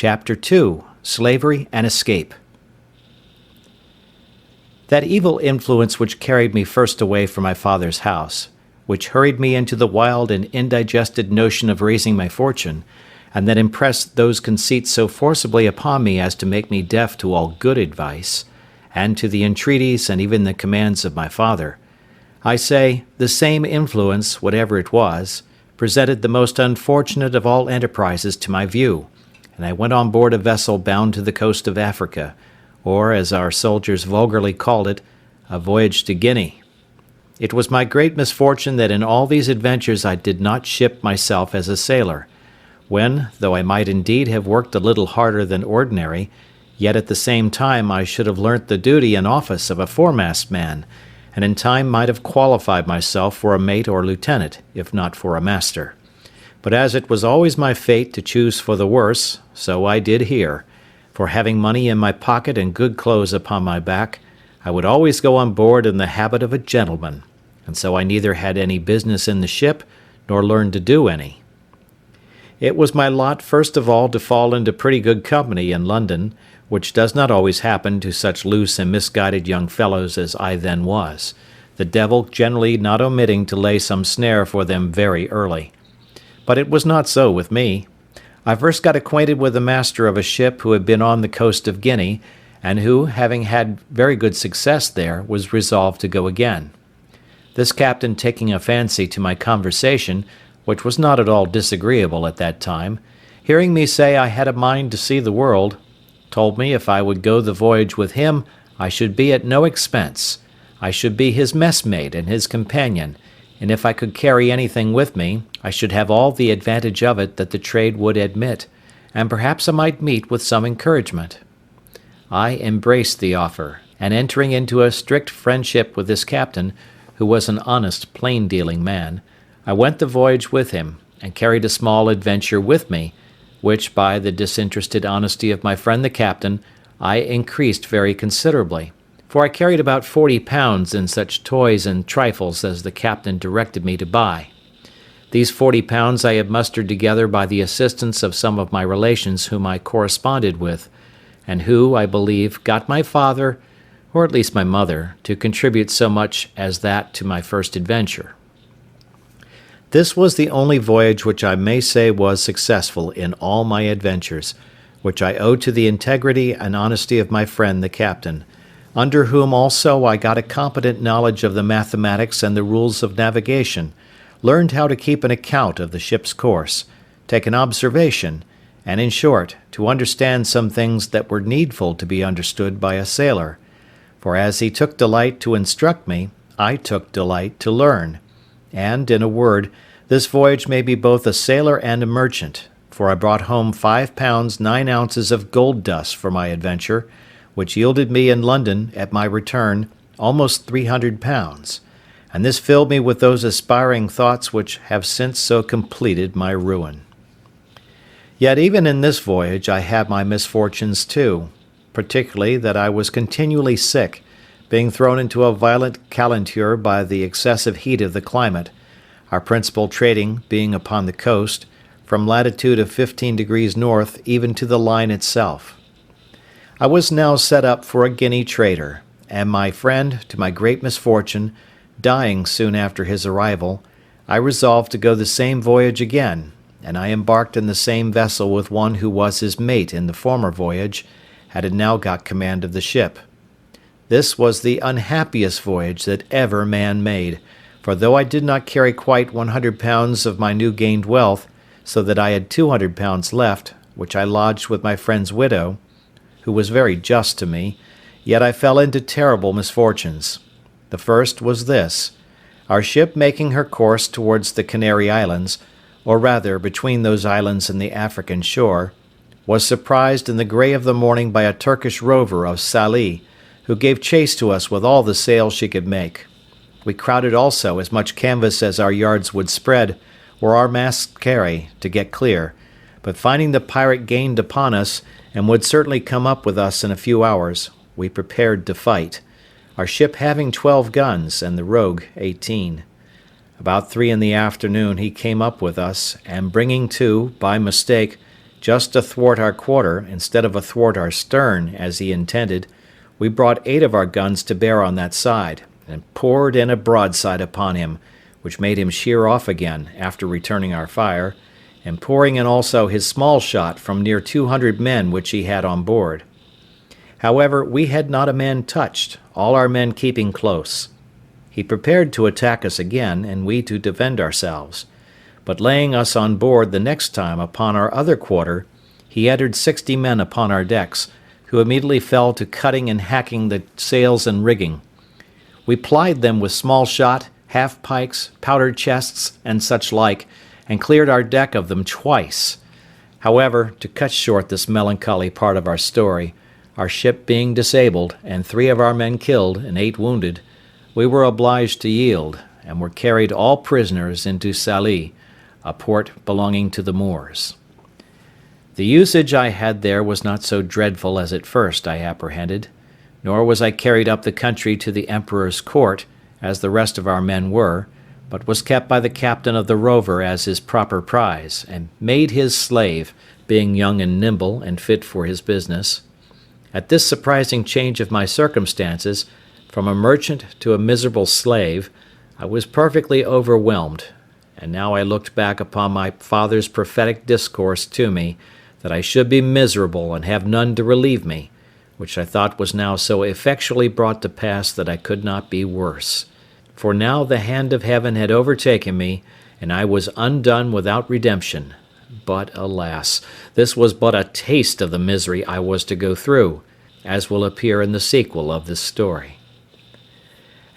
Chapter 2. Slavery and Escape. That evil influence which carried me first away from my father's house, which hurried me into the wild and indigested notion of raising my fortune, and that impressed those conceits so forcibly upon me as to make me deaf to all good advice, and to the entreaties and even the commands of my father, I say, the same influence, whatever it was, presented the most unfortunate of all enterprises to my view, and I went on board a vessel bound to the coast of Africa, or, as our soldiers vulgarly called it, a voyage to Guinea. It was my great misfortune that in all these adventures I did not ship myself as a sailor, when, though I might indeed have worked a little harder than ordinary, yet at the same time I should have learnt the duty and office of a foremast man, and in time might have qualified myself for a mate or lieutenant, if not for a master. But as it was always my fate to choose for the worse, so I did here, for having money in my pocket and good clothes upon my back, I would always go on board in the habit of a gentleman, and so I neither had any business in the ship, nor learned to do any. It was my lot first of all to fall into pretty good company in London, which does not always happen to such loose and misguided young fellows as I then was, the devil generally not omitting to lay some snare for them very early. But it was not so with me. I first got acquainted with the master of a ship who had been on the coast of Guinea, and who, having had very good success there, was resolved to go again. This captain taking a fancy to my conversation, which was not at all disagreeable at that time, hearing me say I had a mind to see the world, told me if I would go the voyage with him, I should be at no expense. I should be his messmate and his companion, and if I could carry anything with me, I should have all the advantage of it that the trade would admit, and perhaps I might meet with some encouragement. I embraced the offer, and entering into a strict friendship with this captain, who was an honest, plain-dealing man, I went the voyage with him, and carried a small adventure with me, which, by the disinterested honesty of my friend the captain, I increased very considerably, for I carried about 40 pounds in such toys and trifles as the captain directed me to buy. These 40 pounds I had mustered together by the assistance of some of my relations whom I corresponded with, and who, I believe, got my father, or at least my mother, to contribute so much as that to my first adventure. This was the only voyage which I may say was successful in all my adventures, which I owe to the integrity and honesty of my friend the captain, under whom also I got a competent knowledge of the mathematics and the rules of navigation, learned how to keep an account of the ship's course, take an observation, and in short, to understand some things that were needful to be understood by a sailor, for as he took delight to instruct me, I took delight to learn. And, in a word, this voyage made me both a sailor and a merchant, for I brought home 5 pounds 9 ounces of gold dust for my adventure, which yielded me in London, at my return, almost 300 pounds, and this filled me with those aspiring thoughts which have since so completed my ruin. Yet even in this voyage I had my misfortunes too, particularly that I was continually sick, being thrown into a violent calenture by the excessive heat of the climate, our principal trading being upon the coast, from latitude of 15 degrees north even to the line itself. I was now set up for a Guinea trader, and my friend, to my great misfortune, dying soon after his arrival, I resolved to go the same voyage again, and I embarked in the same vessel with one who was his mate in the former voyage, had now got command of the ship. This was the unhappiest voyage that ever man made, for though I did not carry quite 100 pounds of my new gained wealth, so that I had 200 pounds left, which I lodged with my friend's widow, who was very just to me, yet I fell into terrible misfortunes. The first was this: our ship making her course towards the Canary Islands, or rather between those islands and the African shore, was surprised in the grey of the morning by a Turkish rover of Sallee, who gave chase to us with all the sail she could make. We crowded also as much canvas as our yards would spread, or our masts carry, to get clear, but finding the pirate gained upon us, and would certainly come up with us in a few hours, we prepared to fight, our ship having 12 guns, and the rogue 18. About 3 in the afternoon he came up with us, and bringing to, by mistake, Just athwart our quarter, instead of athwart our stern, as he intended, we brought 8 of our guns to bear on that side, and poured in a broadside upon him, which made him sheer off again, after returning our fire, and pouring in also his small shot from near 200 men which he had on board. However, we had not a man touched, all our men keeping close. He prepared to attack us again, and we to defend ourselves. But laying us on board the next time upon our other quarter, he entered 60 men upon our decks, who immediately fell to cutting and hacking the sails and rigging. We plied them with small shot, half-pikes, powder chests, and such like, and cleared our deck of them twice. However, to cut short this melancholy part of our story, our ship being disabled, and 3 of our men killed and 8 wounded, we were obliged to yield, and were carried all prisoners into Salé, a port belonging to the Moors. The usage I had there was not so dreadful as at first I apprehended, nor was I carried up the country to the Emperor's court, as the rest of our men were, but was kept by the captain of the rover as his proper prize, and made his slave, being young and nimble, and fit for his business. At this surprising change of my circumstances, from a merchant to a miserable slave, I was perfectly overwhelmed, and now I looked back upon my father's prophetic discourse to me, that I should be miserable and have none to relieve me, which I thought was now so effectually brought to pass that I could not be worse. For now the hand of heaven had overtaken me, and I was undone without redemption. But, alas, this was but a taste of the misery I was to go through, as will appear in the sequel of this story.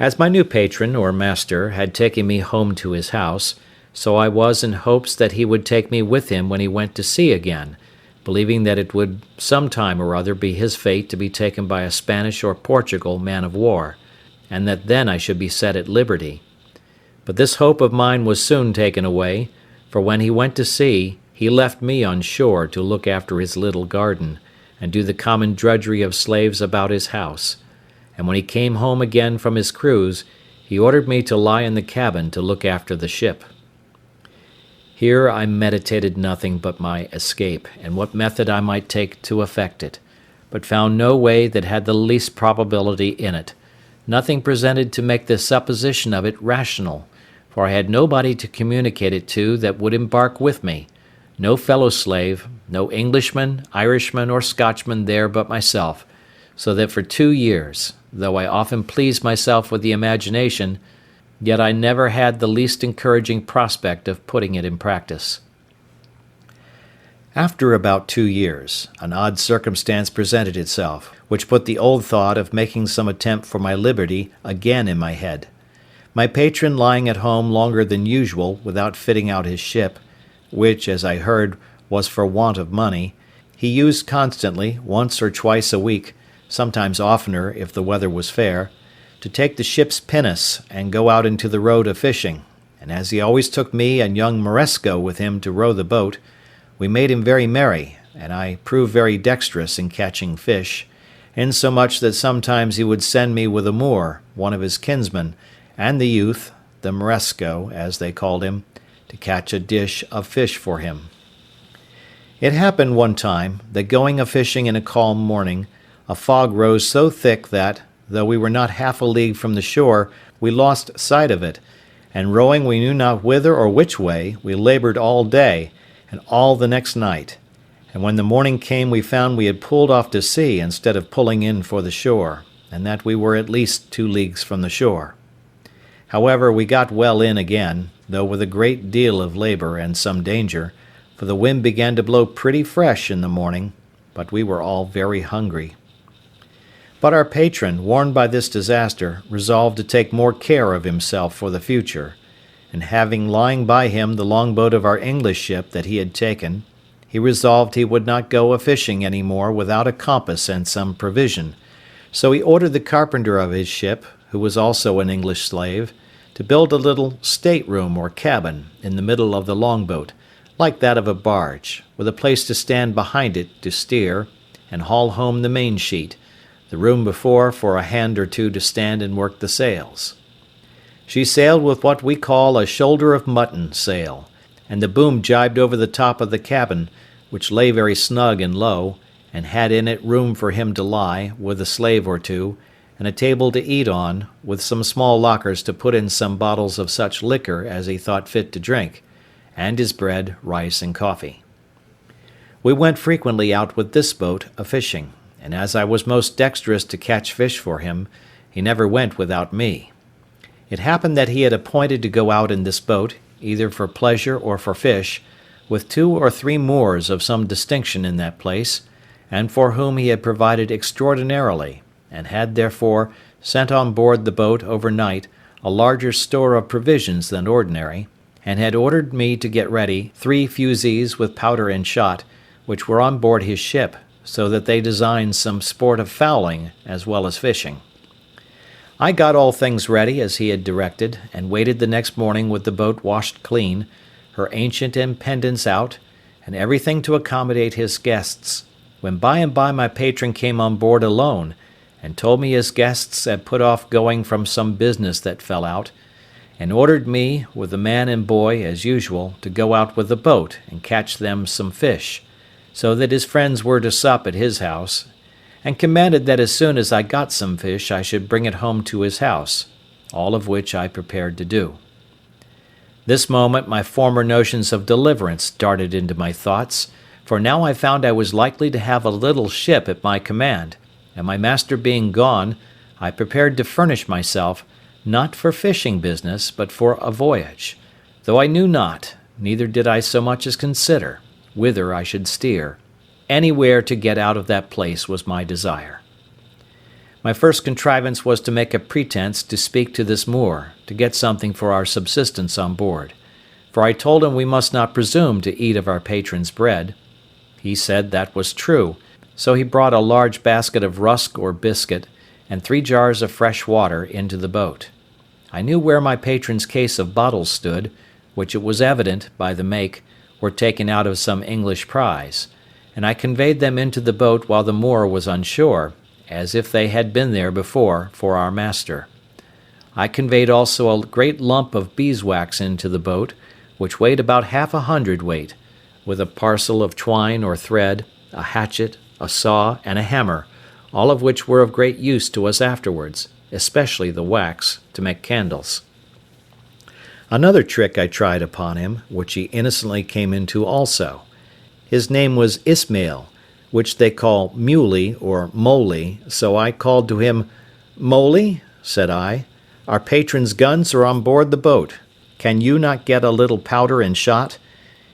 As my new patron, or master, had taken me home to his house, so I was in hopes that he would take me with him when he went to sea again, believing that it would some time or other be his fate to be taken by a Spanish or Portugal man of war, and that then I should be set at liberty. But this hope of mine was soon taken away, for when he went to sea, he left me on shore to look after his little garden, and do the common drudgery of slaves about his house, and when he came home again from his cruise, he ordered me to lie in the cabin to look after the ship. Here I meditated nothing but my escape, and what method I might take to effect it, but found no way that had the least probability in it, nothing presented to make the supposition of it rational, for I had nobody to communicate it to that would embark with me, no fellow slave, no Englishman, Irishman, or Scotchman there but myself, so that for 2 years, though I often pleased myself with the imagination, yet I never had the least encouraging prospect of putting it in practice. After about 2 years, an odd circumstance presented itself, which put the old thought of making some attempt for my liberty again in my head. My patron lying at home longer than usual without fitting out his ship, which, as I heard, was for want of money, he used constantly, once or twice a week, sometimes oftener if the weather was fair, to take the ship's pinnace and go out into the road a fishing, and as he always took me and young Moresco with him to row the boat, we made him very merry, and I proved very dexterous in catching fish, insomuch that sometimes he would send me with a Moor, one of his kinsmen, and the youth, the Moresco, as they called him, to catch a dish of fish for him. It happened one time that going a-fishing in a calm morning, a fog rose so thick that, though we were not half a league from the shore, we lost sight of it, and rowing we knew not whither or which way, we laboured all day, and all the next night, and when the morning came we found we had pulled off to sea instead of pulling in for the shore, and that we were at least 2 leagues from the shore. However, we got well in again, though with a great deal of labour and some danger, for the wind began to blow pretty fresh in the morning, but we were all very hungry. But our patron, warned by this disaster, resolved to take more care of himself for the future, and having lying by him the longboat of our English ship that he had taken, he resolved he would not go a-fishing any more without a compass and some provision, so he ordered the carpenter of his ship, who was also an English slave, to build a little state-room or cabin in the middle of the longboat, like that of a barge, with a place to stand behind it to steer, and haul home the main-sheet, the room before for a hand or two to stand and work the sails. She sailed with what we call a shoulder of mutton sail, and the boom jibed over the top of the cabin, which lay very snug and low, and had in it room for him to lie, with a slave or two, and a table to eat on, with some small lockers to put in some bottles of such liquor as he thought fit to drink, and his bread, rice, and coffee. We went frequently out with this boat a-fishing, and as I was most dexterous to catch fish for him, he never went without me. It happened that he had appointed to go out in this boat, either for pleasure or for fish, with 2 or 3 Moors of some distinction in that place, and for whom he had provided extraordinarily, and had therefore sent on board the boat overnight a larger store of provisions than ordinary, and had ordered me to get ready 3 fusees with powder and shot, which were on board his ship, so that they designed some sport of fowling as well as fishing. I got all things ready as he had directed, and waited the next morning with the boat washed clean, her ancient and pendants out, and everything to accommodate his guests, when by and by my patron came on board alone, and told me his guests had put off going from some business that fell out, and ordered me, with the man and boy, as usual, to go out with the boat and catch them some fish, so that his friends were to sup at his house, and commanded that as soon as I got some fish I should bring it home to his house, all of which I prepared to do. This moment my former notions of deliverance darted into my thoughts, for now I found I was likely to have a little ship at my command, and my master being gone, I prepared to furnish myself, not for fishing business, but for a voyage, though I knew not, neither did I so much as consider, whither I should steer. Anywhere to get out of that place was my desire. My first contrivance was to make a pretence to speak to this Moor, to get something for our subsistence on board, for I told him we must not presume to eat of our patron's bread. He said that was true, so he brought a large basket of rusk or biscuit, and 3 jars of fresh water into the boat. I knew where my patron's case of bottles stood, which it was evident, by the make, were taken out of some English prize, and I conveyed them into the boat while the Moor was on shore, as if they had been there before for our master. I conveyed also a great lump of beeswax into the boat, which weighed about 1/2 hundredweight, with a parcel of twine or thread, a hatchet, a saw, and a hammer, all of which were of great use to us afterwards, especially the wax, to make candles. Another trick I tried upon him, which he innocently came into also. His name was Ismail, which they call Muley or Moly, so I called to him, "Moly," said I, "our patron's guns are on board the boat. Can you not get a little powder and shot?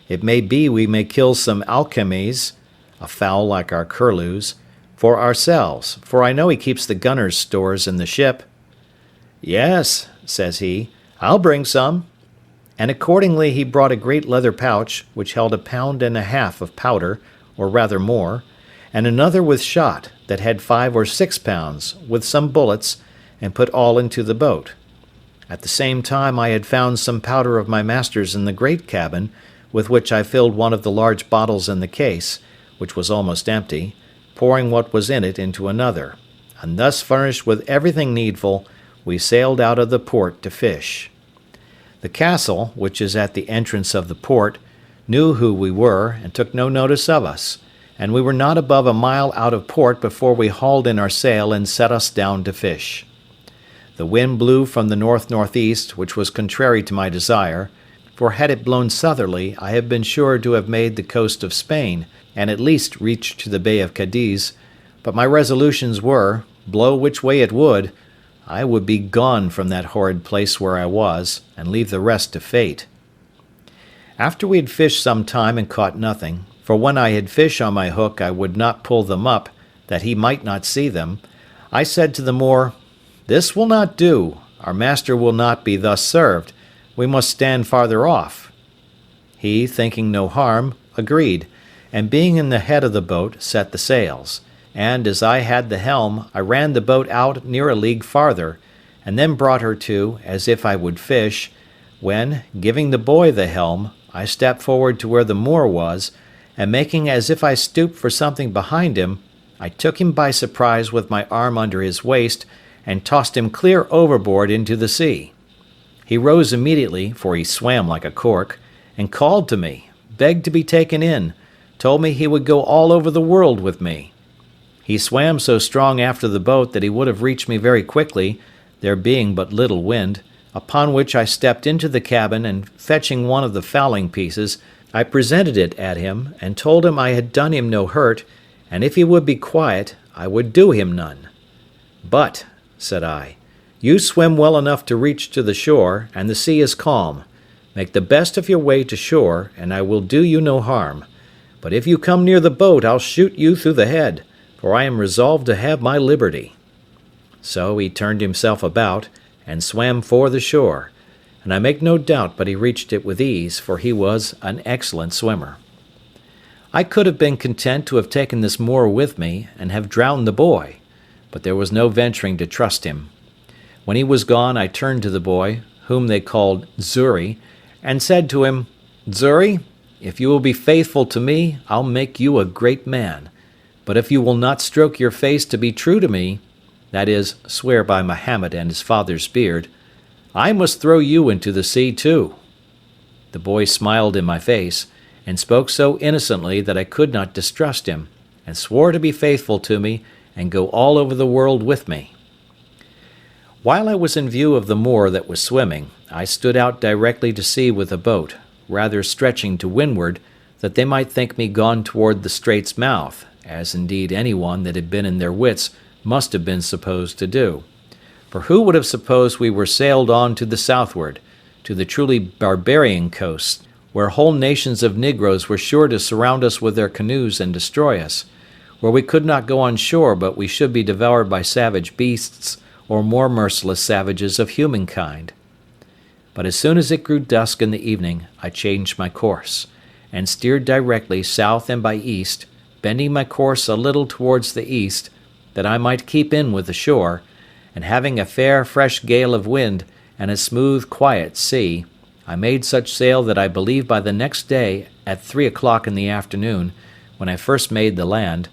It may be we may kill some alcames, a fowl like our curlews, for ourselves, for I know he keeps the gunner's stores in the ship." "Yes," says he, "I'll bring some." And accordingly he brought a great leather pouch, which held 1.5 pounds of powder, or rather more, and another with shot, that had 5 or 6 pounds, with some bullets, and put all into the boat. At the same time I had found some powder of my master's in the great cabin, with which I filled one of the large bottles in the case, which was almost empty, pouring what was in it into another, and thus furnished with everything needful, we sailed out of the port to fish. The castle, which is at the entrance of the port, knew who we were, and took no notice of us, and we were not above a mile out of port before we hauled in our sail and set us down to fish. The wind blew from the north-northeast, which was contrary to my desire, for had it blown southerly I had been sure to have made the coast of Spain, and at least reached to the Bay of Cadiz, but my resolutions were, blow which way it would, I would be gone from that horrid place where I was, and leave the rest to fate. After we had fished some time and caught nothing, for when I had fish on my hook I would not pull them up, that he might not see them, I said to the Moor, "This will not do, our master will not be thus served, we must stand farther off." He, thinking no harm, agreed, and being in the head of the boat, set the sails, and, as I had the helm, I ran the boat out near a league farther, and then brought her to, as if I would fish, when, giving the boy the helm, I stepped forward to where the Moor was, and making as if I stooped for something behind him, I took him by surprise with my arm under his waist, and tossed him clear overboard into the sea. He rose immediately, for he swam like a cork, and called to me, begged to be taken in, told me he would go all over the world with me. He swam so strong after the boat that he would have reached me very quickly, there being but little wind, upon which I stepped into the cabin, and fetching one of the fowling pieces, I presented it at him, and told him I had done him no hurt, and if he would be quiet, I would do him none. But, said I, you swim well enough to reach to the shore, and the sea is calm. Make the best of your way to shore, and I will do you no harm. But if you come near the boat, I'll shoot you through the head, for I am resolved to have my liberty. So he turned himself about, and swam for the shore, and I make no doubt but he reached it with ease, for he was an excellent swimmer. I could have been content to have taken this Moor with me, and have drowned the boy, but there was no venturing to trust him. When he was gone, I turned to the boy, whom they called Xury, and said to him, Xury, if you will be faithful to me, I'll make you a great man. But if you will not stroke your face to be true to me, that is, swear by Mahomet and his father's beard, I must throw you into the sea too. The boy smiled in my face, and spoke so innocently that I could not distrust him, and swore to be faithful to me, and go all over the world with me. While I was in view of the Moor that was swimming, I stood out directly to sea with a boat, rather stretching to windward, that they might think me gone toward the strait's mouth, as indeed any one that had been in their wits must have been supposed to do. For who would have supposed we were sailed on to the southward, to the truly barbarian coast, where whole nations of negroes were sure to surround us with their canoes and destroy us, where we could not go on shore but we should be devoured by savage beasts, or more merciless savages of humankind? But as soon as it grew dusk in the evening, I changed my course, and steered directly south and by east, bending my course a little towards the east, that I might keep in with the shore, and having a fair fresh gale of wind, and a smooth quiet sea, I made such sail that I believe by the next day, at 3 o'clock in the afternoon, when I first made the land,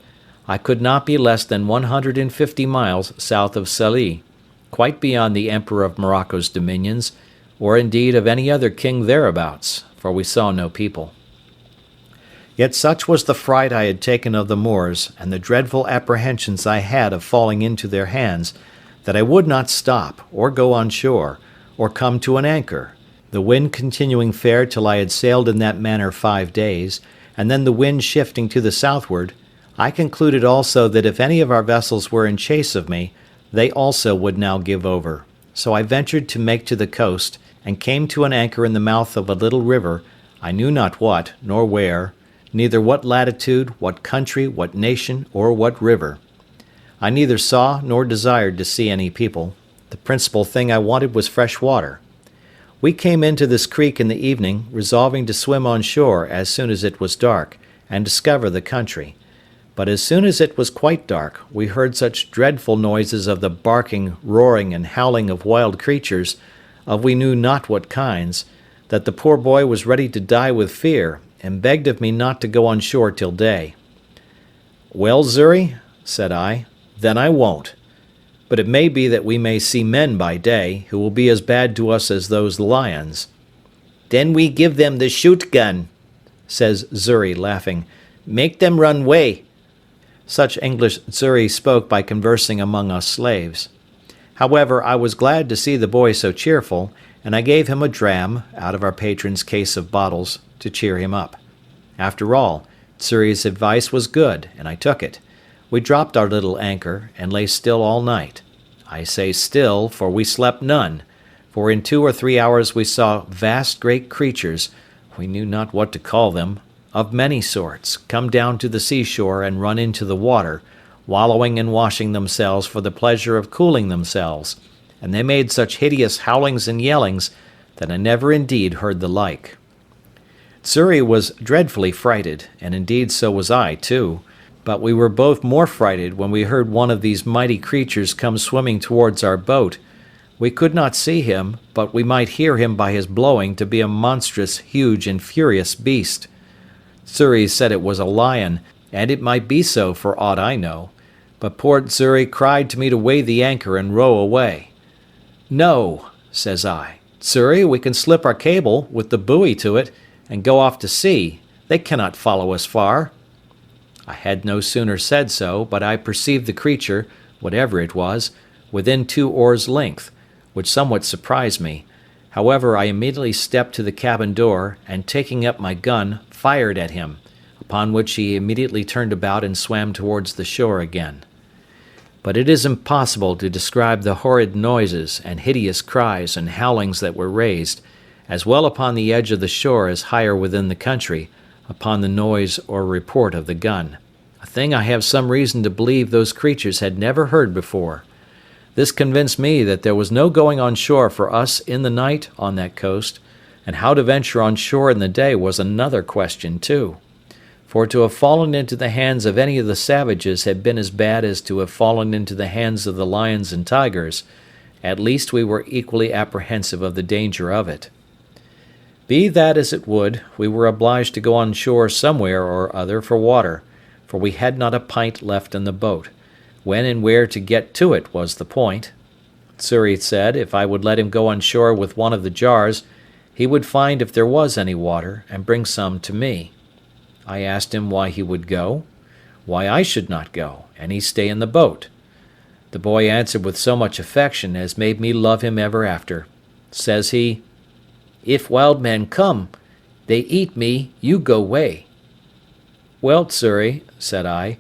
I could not be less than 150 miles south of Salé, quite beyond the Emperor of Morocco's dominions, or indeed of any other king thereabouts, for we saw no people. Yet such was the fright I had taken of the Moors, and the dreadful apprehensions I had of falling into their hands, that I would not stop, or go on shore, or come to an anchor, the wind continuing fair till I had sailed in that manner 5 days, and then the wind shifting to the southward. I concluded also that if any of our vessels were in chase of me, they also would now give over. So I ventured to make to the coast, and came to an anchor in the mouth of a little river, I knew not what, nor where, neither what latitude, what country, what nation, or what river. I neither saw nor desired to see any people. The principal thing I wanted was fresh water. We came into this creek in the evening, resolving to swim on shore as soon as it was dark, and discover the country. But as soon as it was quite dark, we heard such dreadful noises of the barking, roaring, and howling of wild creatures, of we knew not what kinds, that the poor boy was ready to die with fear, and begged of me not to go on shore till day. Well, Xury, said I, then I won't. But it may be that we may see men by day, who will be as bad to us as those lions. Then we give them the shoot-gun, says Xury, laughing. Make them run way. Such English Xury spoke by conversing among us slaves. However, I was glad to see the boy so cheerful, and I gave him a dram, out of our patron's case of bottles, to cheer him up. After all, Xury's advice was good, and I took it. We dropped our little anchor, and lay still all night. I say still, for we slept none, for in 2 or 3 hours we saw vast great creatures, we knew not what to call them, of many sorts, come down to the seashore and run into the water, wallowing and washing themselves for the pleasure of cooling themselves, and they made such hideous howlings and yellings that I never indeed heard the like. Xury was dreadfully frighted, and indeed so was I too, but we were both more frighted when we heard one of these mighty creatures come swimming towards our boat. We could not see him, but we might hear him by his blowing to be a monstrous, huge, and furious beast. Xury said it was a lion, and it might be so for aught I know, but poor Xury cried to me to weigh the anchor and row away. No, says I, Xury, we can slip our cable, with the buoy to it, and go off to sea, They cannot follow us far." I had no sooner said so, but I perceived the creature, whatever it was, within 2 oars' length, which somewhat surprised me. However, I immediately stepped to the cabin door, and taking up my gun, fired at him, upon which he immediately turned about and swam towards the shore again. But it is impossible to describe the horrid noises and hideous cries and howlings that were raised, as well upon the edge of the shore as higher within the country, upon the noise or report of the gun, a thing I have some reason to believe those creatures had never heard before. This convinced me that there was no going on shore for us in the night on that coast, and how to venture on shore in the day was another question too. For to have fallen into the hands of any of the savages had been as bad as to have fallen into the hands of the lions and tigers. At least we were equally apprehensive of the danger of it. Be that as it would, we were obliged to go on shore somewhere or other for water, for we had not a pint left in the boat. When and where to get to it was the point. Xury said if I would let him go on shore with one of the jars, he would find if there was any water, and bring some to me. I asked him why he would go, why I should not go, and he stay in the boat. The boy answered with so much affection as made me love him ever after. Says he, "If wild men come, they eat me, you go way." "Well, Xury," said I,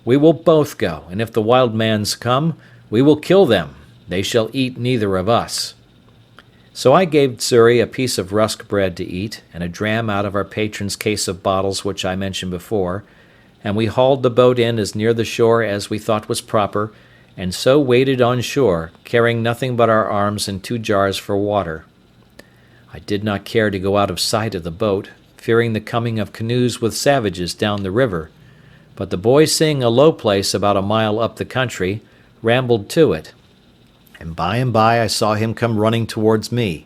"we will both go, and if the wild mans come, we will kill them. They shall eat neither of us." So I gave Xury a piece of rusk bread to eat, and a dram out of our patron's case of bottles which I mentioned before, and we hauled the boat in as near the shore as we thought was proper, and so waded on shore, carrying nothing but our arms and 2 jars for water. I did not care to go out of sight of the boat, fearing the coming of canoes with savages down the river, but the boy seeing a low place about a mile up the country, rambled to it, and by I saw him come running towards me.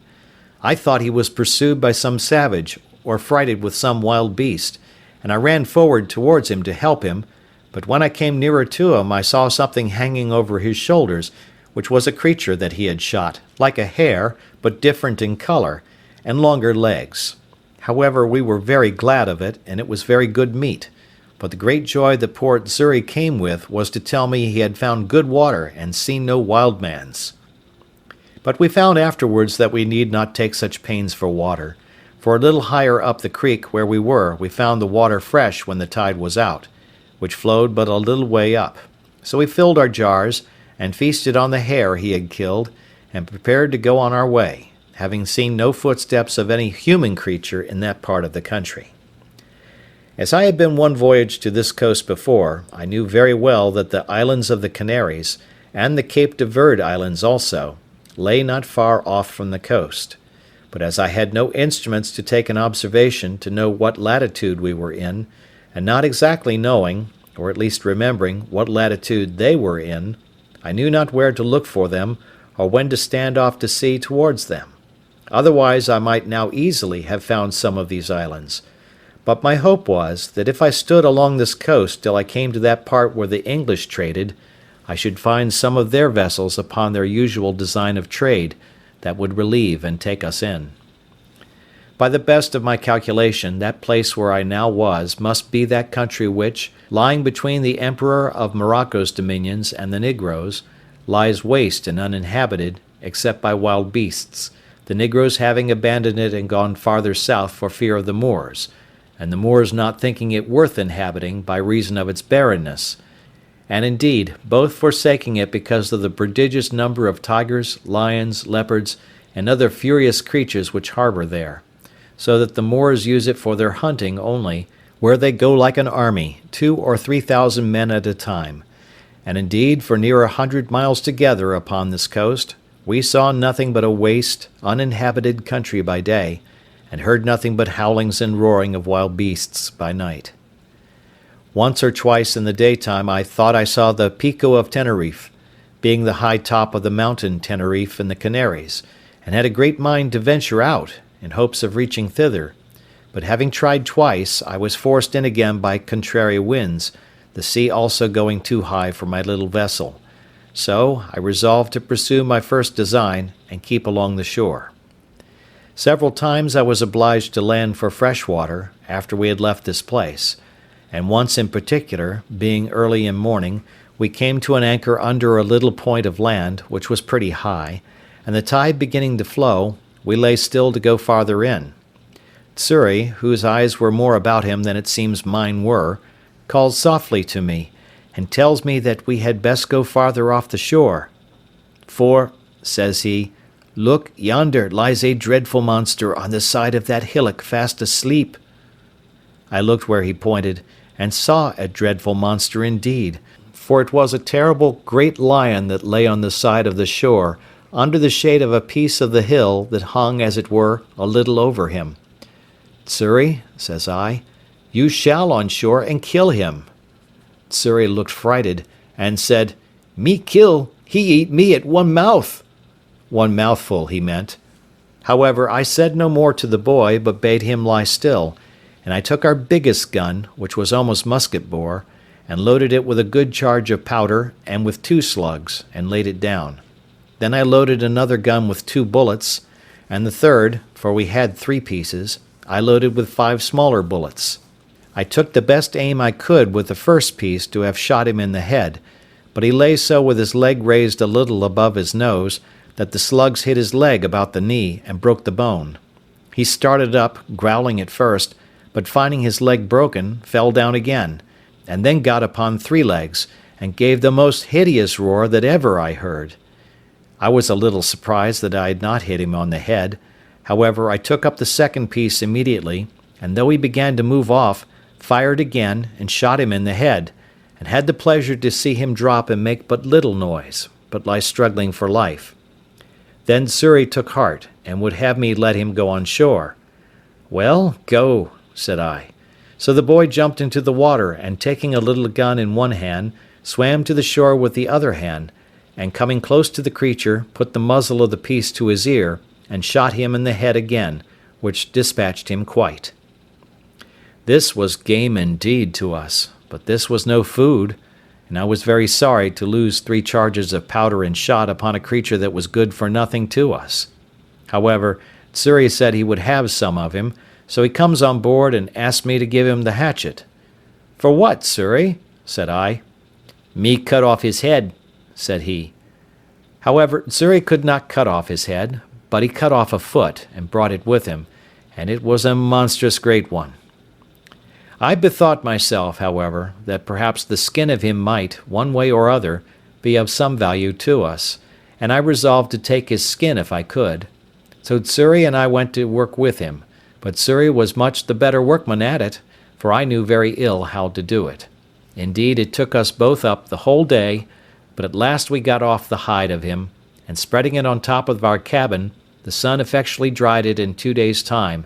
I thought he was pursued by some savage, or frighted with some wild beast, and I ran forward towards him to help him, but when I came nearer to him I saw something hanging over his shoulders, which was a creature that he had shot, like a hare, but different in colour, and longer legs. However, we were very glad of it, and it was very good meat, but the great joy that poor Xury came with was to tell me he had found good water and seen no wild mans. But we found afterwards that we need not take such pains for water, for a little higher up the creek where we were we found the water fresh when the tide was out, which flowed but a little way up. So we filled our jars, and feasted on the hare he had killed, and prepared to go on our way, having seen no footsteps of any human creature in that part of the country. As I had been one voyage to this coast before, I knew very well that the islands of the Canaries, and the Cape de Verde Islands also, lay not far off from the coast. But as I had no instruments to take an observation to know what latitude we were in, and not exactly knowing, or at least remembering, what latitude they were in, I knew not where to look for them, or when to stand off to sea towards them. Otherwise I might now easily have found some of these islands. But my hope was, that if I stood along this coast till I came to that part where the English traded, I should find some of their vessels upon their usual design of trade, that would relieve and take us in. By the best of my calculation, that place where I now was must be that country which, lying between the Emperor of Morocco's dominions and the Negroes, lies waste and uninhabited, except by wild beasts, the Negroes having abandoned it and gone farther south for fear of the Moors, and the Moors not thinking it worth inhabiting by reason of its barrenness, and indeed both forsaking it because of the prodigious number of tigers, lions, leopards, and other furious creatures which harbour there, so that the Moors use it for their hunting only, where they go like an army, 2,000 or 3,000 men at a time, and indeed for near 100 miles together upon this coast, we saw nothing but a waste, uninhabited country by day, and heard nothing but howlings and roaring of wild beasts by night. Once or twice in the daytime I thought I saw the Pico of Teneriffe, being the high top of the mountain Teneriffe in the Canaries, and had a great mind to venture out, in hopes of reaching thither, but having tried twice, I was forced in again by contrary winds, the sea also going too high for my little vessel. So I resolved to pursue my first design, and keep along the shore. Several times I was obliged to land for fresh water after we had left this place, and once in particular, being early in morning, we came to an anchor under a little point of land, which was pretty high, and the tide beginning to flow, we lay still to go farther in. Xury, whose eyes were more about him than it seems mine were, calls softly to me, and tells me that we had best go farther off the shore. For, says he, look, yonder lies a dreadful monster on the side of that hillock fast asleep. I looked where he pointed, and saw a dreadful monster indeed, for it was a terrible great lion that lay on the side of the shore, under the shade of a piece of the hill that hung, as it were, a little over him. Xury, says I, you shall on shore and kill him. Xury looked frighted, and said, me kill, he eat me at one mouth. One mouthful, he meant. However, I said no more to the boy, but bade him lie still, and I took our biggest gun, which was almost musket-bore, and loaded it with a good charge of powder and with 2 slugs, and laid it down. Then I loaded another gun with 2 bullets, and the third, for we had 3 pieces, I loaded with 5 smaller bullets. I took the best aim I could with the first piece to have shot him in the head, but he lay so with his leg raised a little above his nose that the slugs hit his leg about the knee and broke the bone. He started up, growling at first, but finding his leg broken, fell down again, and then got upon 3 legs, and gave the most hideous roar that ever I heard. I was a little surprised that I had not hit him on the head. However, I took up the second piece immediately, and though he began to move off, fired again, and shot him in the head, and had the pleasure to see him drop and make but little noise, but lie struggling for life. Then Xury took heart, and would have me let him go on shore. Well, go, said I. So the boy jumped into the water, and taking a little gun in one hand, swam to the shore with the other hand, and coming close to the creature, put the muzzle of the piece to his ear, and shot him in the head again, which dispatched him quite. This was game indeed to us, but this was no food, and I was very sorry to lose 3 charges of powder and shot upon a creature that was good for nothing to us. However, Xury said he would have some of him, so he comes on board and asked me to give him the hatchet. For what, Xury? Said I. Me cut off his head, said he. However, Xury could not cut off his head, but he cut off a foot, and brought it with him, and it was a monstrous great one. I bethought myself, however, that perhaps the skin of him might, one way or other, be of some value to us, and I resolved to take his skin if I could. So Xury and I went to work with him, but Xury was much the better workman at it, for I knew very ill how to do it. Indeed, it took us both up the whole day, but at last we got off the hide of him, and spreading it on top of our cabin, the sun effectually dried it in 2 days' time,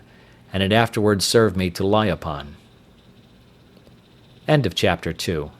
and it afterwards served me to lie upon. End of chapter 2.